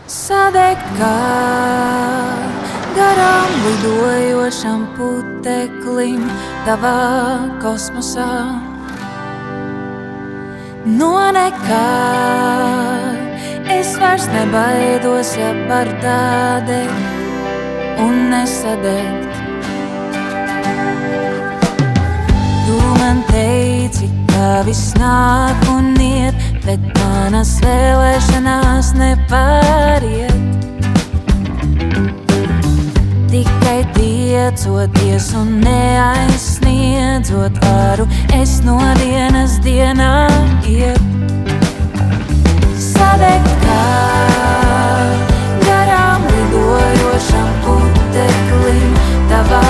Sadegt kā garām lidojošam puteklim tavā kosmosā. No nekā es vairs nebaidos, ja par tādēt un nesadegt. Tu man teici, ka viss nāk un iet, bet manas vēlēšanās nepāriet. Tikai tiecoties un neaizsniedzot varu, es no dienas dienā iet. Sadegt kā garām lidojošam puteklim tavā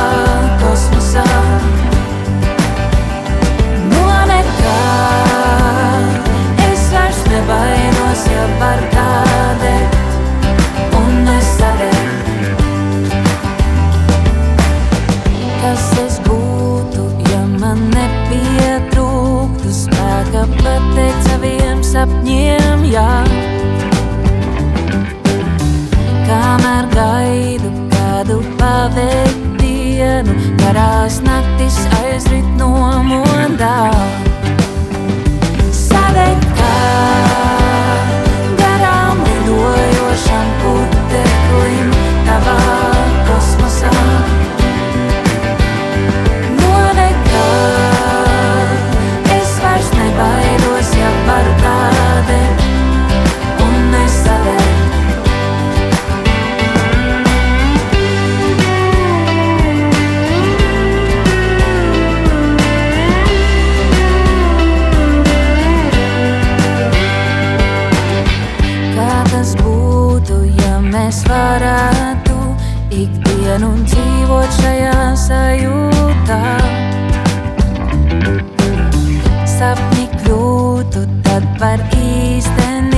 kosmosā. No nekā es vairs nebaidos, ja var tādēt un nesadegt. Kas es būtu, ja man nepietrūktu spēka pateikt saviem sapņiem jā? Kamēr gaidu kādu paveikt dienu, garās naktis aizrit no mondā. Sadegt kā garām lidojošam puteklim tavā kosmosā. Nebaidos, ja varu tādēt un nesadegt. Kā tas būtu, ja mēs varētu ikdienu dzīvot šajā sajūtā? Sapņi kļūtu tad par īstenību.